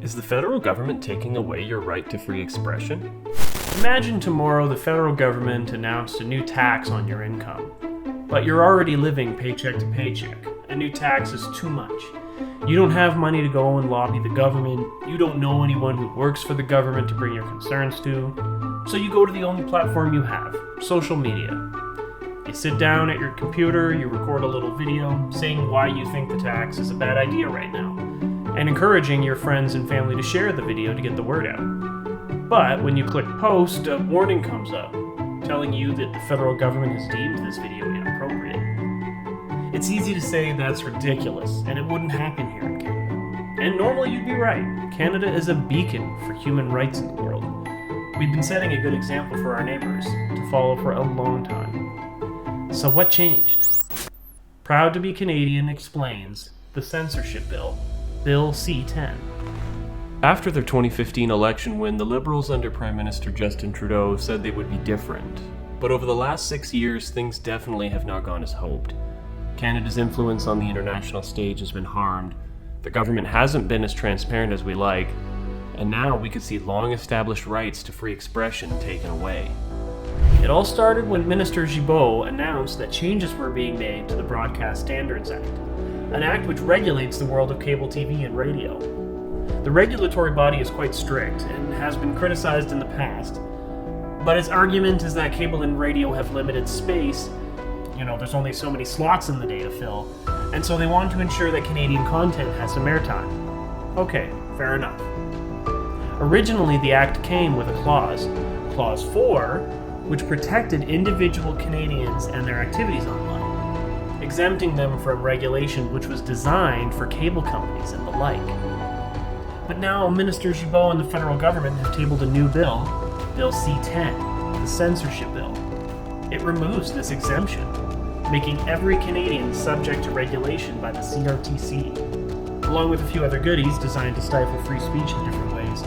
Is the federal government taking away your right to free expression? Imagine tomorrow the federal government announced a new tax on your income. But you're already living paycheck to paycheck. A new tax is too much. You don't have money to go and lobby the government. You don't know anyone who works for the government to bring your concerns to. So you go to the only platform you have, social media. You sit down at your computer, you record a little video saying why you think the tax is a bad idea right now, and encouraging your friends and family to share the video to get the word out. But when you click post, a warning comes up, telling you that the federal government has deemed this video inappropriate. It's easy to say that's ridiculous, and it wouldn't happen here in Canada. And normally you'd be right. Canada is a beacon for human rights in the world. We've been setting a good example for our neighbors to follow for a long time. So what changed? Proud to be Canadian explains the censorship bill, Bill C-10. After their 2015 election win, the Liberals under Prime Minister Justin Trudeau said they would be different. But over the last 6 years, things definitely have not gone as hoped. Canada's influence on the international stage has been harmed, the government hasn't been as transparent as we like, and now we could see long-established rights to free expression taken away. It all started when Minister Gibault announced that changes were being made to the Broadcast Standards Act, an act which regulates the world of cable TV and radio. The regulatory body is quite strict and has been criticized in the past, but its argument is that cable and radio have limited space. There's only so many slots in the day to fill, and so they want to ensure that Canadian content has some airtime. Okay, fair enough. Originally, the act came with a clause, Clause 4, which protected individual Canadians and their activities online, exempting them from regulation which was designed for cable companies and the like. But now Minister Gibault and the federal government have tabled a new bill, Bill C-10, the censorship bill. It removes this exemption, making every Canadian subject to regulation by the CRTC, along with a few other goodies designed to stifle free speech in different ways,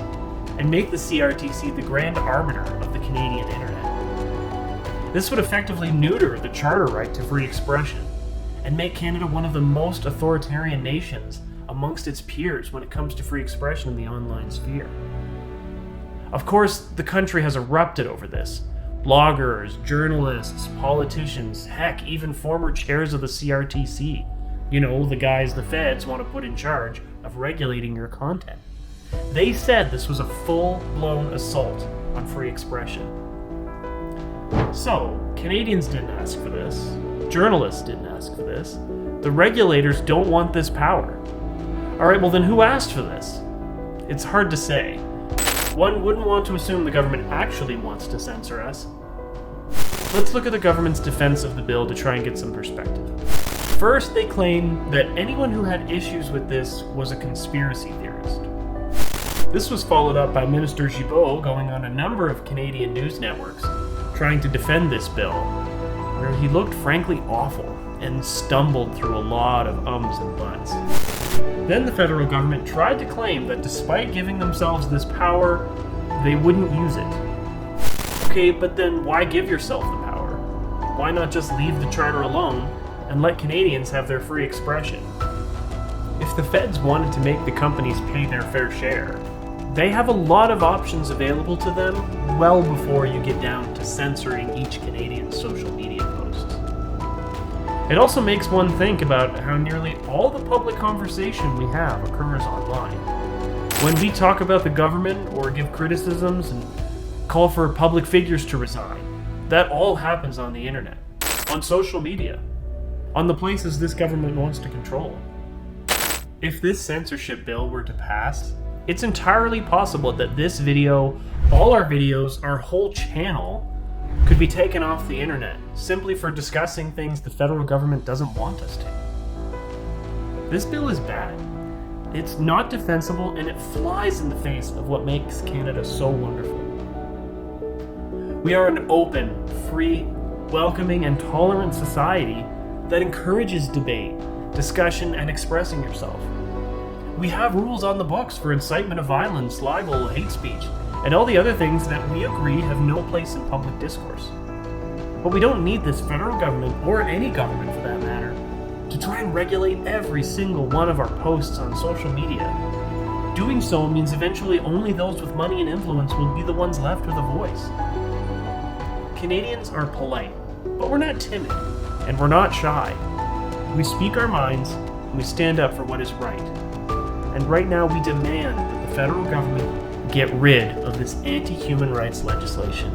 and make the CRTC the grand arbiter of the Canadian internet. This would effectively neuter the charter right to free expression, and make Canada one of the most authoritarian nations amongst its peers when it comes to free expression in the online sphere. Of course, the country has erupted over this. Bloggers, journalists, politicians, heck, even former chairs of the CRTC. The guys the feds want to put in charge of regulating your content. They said this was a full-blown assault on free expression. So, Canadians didn't ask for this. Journalists didn't ask for this. The regulators don't want this power. Alright, well then who asked for this? It's hard to say. One wouldn't want to assume the government actually wants to censor us. Let's look at the government's defense of the bill to try and get some perspective. First, they claim that anyone who had issues with this was a conspiracy theorist. This was followed up by Minister Gibault going on a number of Canadian news networks trying to defend this bill, where he looked frankly awful and stumbled through a lot of ums and buts. Then the federal government tried to claim that despite giving themselves this power, they wouldn't use it. Okay, but then why give yourself the power? Why not just leave the charter alone and let Canadians have their free expression? If the feds wanted to make the companies pay their fair share, they have a lot of options available to them well before you get down to censoring each Canadian's social media posts. It also makes one think about how nearly all the public conversation we have occurs online. When we talk about the government or give criticisms and call for public figures to resign, that all happens on the internet, on social media, on the places this government wants to control. If this censorship bill were to pass, it's entirely possible that this video, all our videos, our whole channel, could be taken off the internet simply for discussing things the federal government doesn't want us to. This bill is bad. It's not defensible, and it flies in the face of what makes Canada so wonderful. We are an open, free, welcoming, and tolerant society that encourages debate, discussion, and expressing yourself. We have rules on the books for incitement of violence, libel, hate speech, and all the other things that we agree have no place in public discourse. But we don't need this federal government, or any government for that matter, to try and regulate every single one of our posts on social media. Doing so means eventually only those with money and influence will be the ones left with a voice. Canadians are polite, but we're not timid, and we're not shy. We speak our minds, and we stand up for what is right. And right now we demand that the federal government get rid of this anti-human rights legislation.